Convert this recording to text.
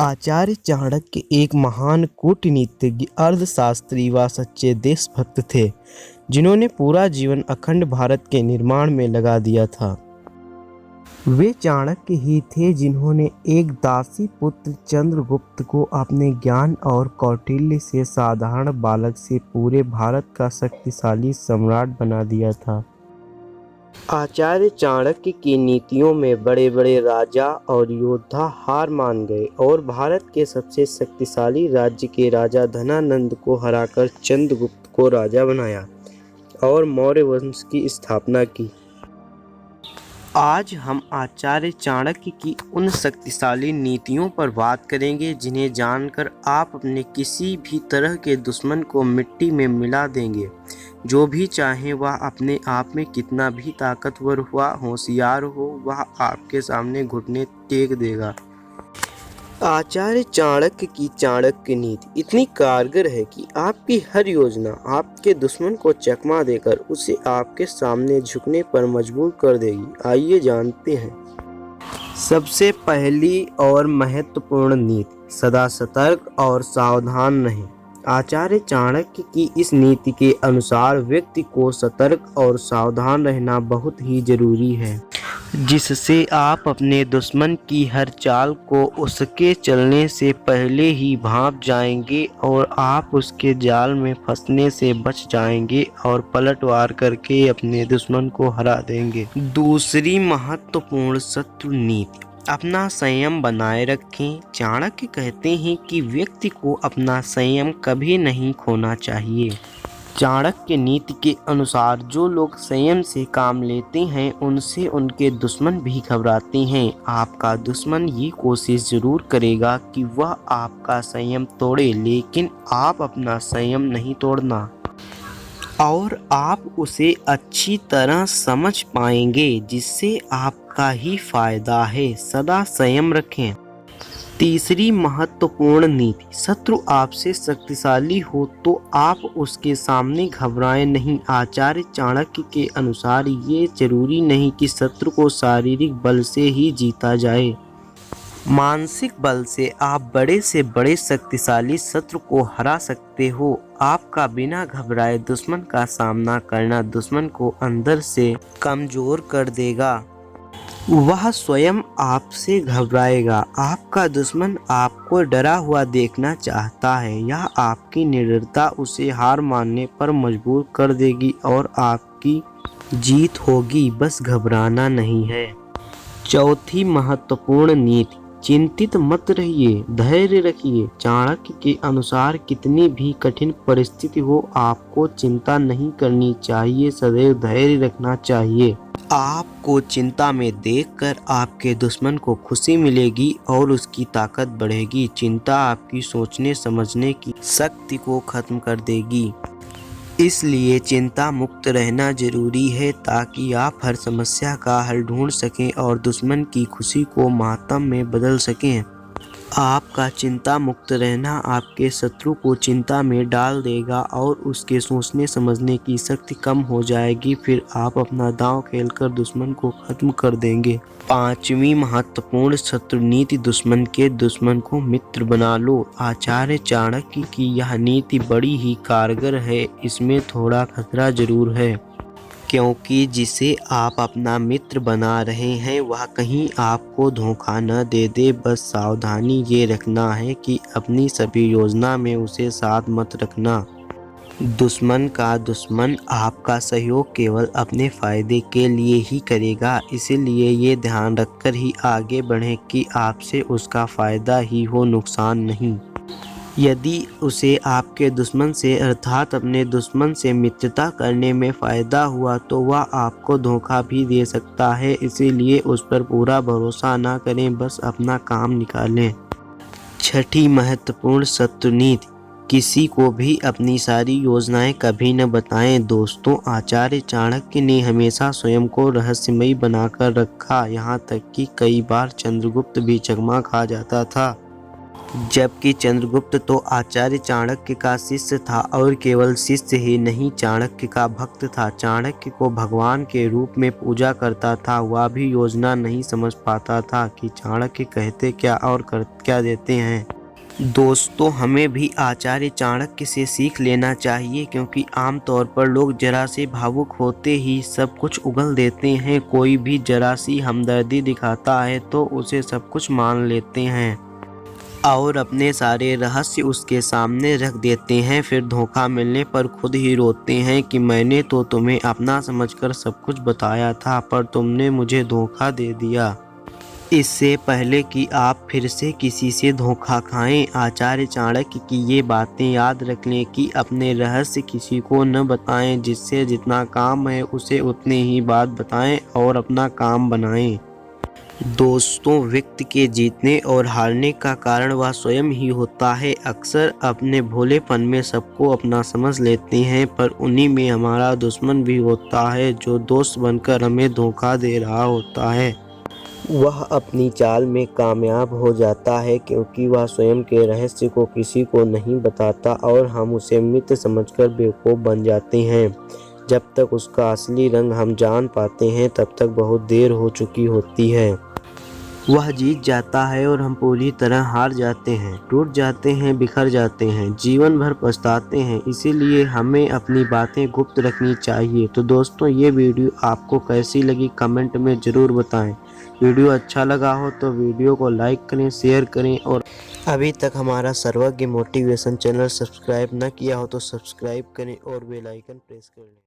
आचार्य चाणक्य एक महान कूटनीतिज्ञ, अर्थशास्त्री व सच्चे देशभक्त थे, जिन्होंने पूरा जीवन अखंड भारत के निर्माण में लगा दिया था। वे चाणक्य ही थे जिन्होंने एक दासी पुत्र चंद्रगुप्त को अपने ज्ञान और कौटिल्य से साधारण बालक से पूरे भारत का शक्तिशाली सम्राट बना दिया था। आचार्य चाणक्य की नीतियों में बड़े बड़े राजा और योद्धा हार मान गए और भारत के सबसे शक्तिशाली राज्य के राजा धनानंद को हराकर चंद्रगुप्त को राजा बनाया और मौर्य वंश की स्थापना की। आज हम आचार्य चाणक्य की उन शक्तिशाली नीतियों पर बात करेंगे जिन्हें जानकर आप अपने किसी भी तरह के दुश्मन को मिट्टी में मिला देंगे। जो भी चाहे वह अपने आप में कितना भी ताकतवर हुआ होशियार हो, वह आपके सामने घुटने टेक देगा। आचार्य चाणक्य की चाणक्य नीति इतनी कारगर है कि आपकी हर योजना आपके दुश्मन को चकमा देकर उसे आपके सामने झुकने पर मजबूर कर देगी। आइए जानते हैं। सबसे पहली और महत्वपूर्ण नीति, सदा सतर्क और सावधान रहें। आचार्य चाणक्य की इस नीति के अनुसार व्यक्ति को सतर्क और सावधान रहना बहुत ही जरूरी है, जिससे आप अपने दुश्मन की हर चाल को उसके चलने से पहले ही भांप जाएंगे और आप उसके जाल में फंसने से बच जाएंगे और पलटवार करके अपने दुश्मन को हरा देंगे। दूसरी महत्वपूर्ण शत्रु नीति, अपना संयम बनाए रखें। चाणक्य कहते हैं कि व्यक्ति को अपना संयम कभी नहीं खोना चाहिए। चाणक्य नीति के अनुसार जो लोग संयम से काम लेते हैं उनसे उनके दुश्मन भी घबराते हैं। आपका दुश्मन ये कोशिश जरूर करेगा कि वह आपका संयम तोड़े, लेकिन आप अपना संयम नहीं तोड़ना और आप उसे अच्छी तरह समझ पाएंगे, जिससे आपका ही फायदा है। सदा संयम रखें। तीसरी महत्वपूर्ण नीति, शत्रु आपसे शक्तिशाली हो तो आप उसके सामने घबराएं नहीं। आचार्य चाणक्य के अनुसार ये जरूरी नहीं कि शत्रु को शारीरिक बल से ही जीता जाए। मानसिक बल से आप बड़े से बड़े शक्तिशाली शत्रु को हरा सकते हो। आपका बिना घबराए दुश्मन का सामना करना दुश्मन को अंदर से कमजोर कर देगा। वह स्वयं आपसे घबराएगा। आपका दुश्मन आपको डरा हुआ देखना चाहता है। यह आपकी निडरता उसे हार मानने पर मजबूर कर देगी और आपकी जीत होगी, बस घबराना नहीं है। चौथी महत्वपूर्ण नीति, चिंतित मत रहिए, धैर्य रखिए। चाणक्य के अनुसार कितनी भी कठिन परिस्थिति हो, आपको चिंता नहीं करनी चाहिए, सदैव धैर्य रखना चाहिए। आपको चिंता में देखकर आपके दुश्मन को खुशी मिलेगी और उसकी ताकत बढ़ेगी। चिंता आपकी सोचने समझने की शक्ति को खत्म कर देगी। इसलिए चिंता मुक्त रहना जरूरी है ताकि आप हर समस्या का हल ढूंढ सकें और दुश्मन की खुशी को मातम में बदल सकें। आपका चिंता मुक्त रहना आपके शत्रु को चिंता में डाल देगा और उसके सोचने समझने की शक्ति कम हो जाएगी। फिर आप अपना दांव खेलकर दुश्मन को खत्म कर देंगे। पांचवी महत्वपूर्ण शत्रु नीति, दुश्मन के दुश्मन को मित्र बना लो। आचार्य चाणक्य की यह नीति बड़ी ही कारगर है। इसमें थोड़ा खतरा जरूर है, क्योंकि जिसे आप अपना मित्र बना रहे हैं वह कहीं आपको धोखा न दे दे। बस सावधानी ये रखना है कि अपनी सभी योजना में उसे साथ मत रखना। दुश्मन का दुश्मन आपका सहयोग केवल अपने फायदे के लिए ही करेगा, इसीलिए ये ध्यान रखकर ही आगे बढ़ें कि आपसे उसका फायदा ही हो, नुकसान नहीं। यदि उसे आपके दुश्मन से अर्थात अपने दुश्मन से मित्रता करने में फ़ायदा हुआ तो वह आपको धोखा भी दे सकता है, इसीलिए उस पर पूरा भरोसा ना करें, बस अपना काम निकालें। छठी महत्वपूर्ण शत्रु नीति, किसी को भी अपनी सारी योजनाएं कभी न बताएं। दोस्तों, आचार्य चाणक्य ने हमेशा स्वयं को रहस्यमयी बनाकर रखा, यहाँ तक कि कई बार चंद्रगुप्त भी चकमा खा जाता था। जबकि चंद्रगुप्त तो आचार्य चाणक्य का शिष्य था और केवल शिष्य ही नहीं चाणक्य का भक्त था। चाणक्य को भगवान के रूप में पूजा करता था। वह भी योजना नहीं समझ पाता था कि चाणक्य कहते क्या और कर क्या देते हैं। दोस्तों, हमें भी आचार्य चाणक्य से सीख लेना चाहिए, क्योंकि आमतौर पर लोग जरा से भावुक होते ही सब कुछ उगल देते हैं। कोई भी जरा सी हमदर्दी दिखाता है तो उसे सब कुछ मान लेते हैं और अपने सारे रहस्य उसके सामने रख देते हैं। फिर धोखा मिलने पर खुद ही रोते हैं कि मैंने तो तुम्हें अपना समझकर सब कुछ बताया था, पर तुमने मुझे धोखा दे दिया। इससे पहले कि आप फिर से किसी से धोखा खाएं, आचार्य चाणक्य की ये बातें याद रख लें कि अपने रहस्य किसी को न बताएं। जिससे जितना काम है उसे उतने ही बात बताएं और अपना काम बनाएं। दोस्तों, व्यक्ति के जीतने और हारने का कारण वह स्वयं ही होता है। अक्सर अपने भोलेपन में सबको अपना समझ लेते हैं, पर उन्हीं में हमारा दुश्मन भी होता है जो दोस्त बनकर हमें धोखा दे रहा होता है। वह अपनी चाल में कामयाब हो जाता है, क्योंकि वह स्वयं के रहस्य को किसी को नहीं बताता और हम उसे मित्र समझकर बेवकूफ़ बन जाते हैं। जब तक उसका असली रंग हम जान पाते हैं तब तक बहुत देर हो चुकी होती है। वह जीत जाता है और हम पूरी तरह हार जाते हैं, टूट जाते हैं, बिखर जाते हैं, जीवन भर पछताते हैं। इसीलिए हमें अपनी बातें गुप्त रखनी चाहिए। तो दोस्तों, ये वीडियो आपको कैसी लगी कमेंट में ज़रूर बताएं। वीडियो अच्छा लगा हो तो वीडियो को लाइक करें, शेयर करें, और अभी तक हमारा सर्वज्ञ मोटिवेशन चैनल सब्सक्राइब न किया हो तो सब्सक्राइब करें और बेल आइकन प्रेस कर लें।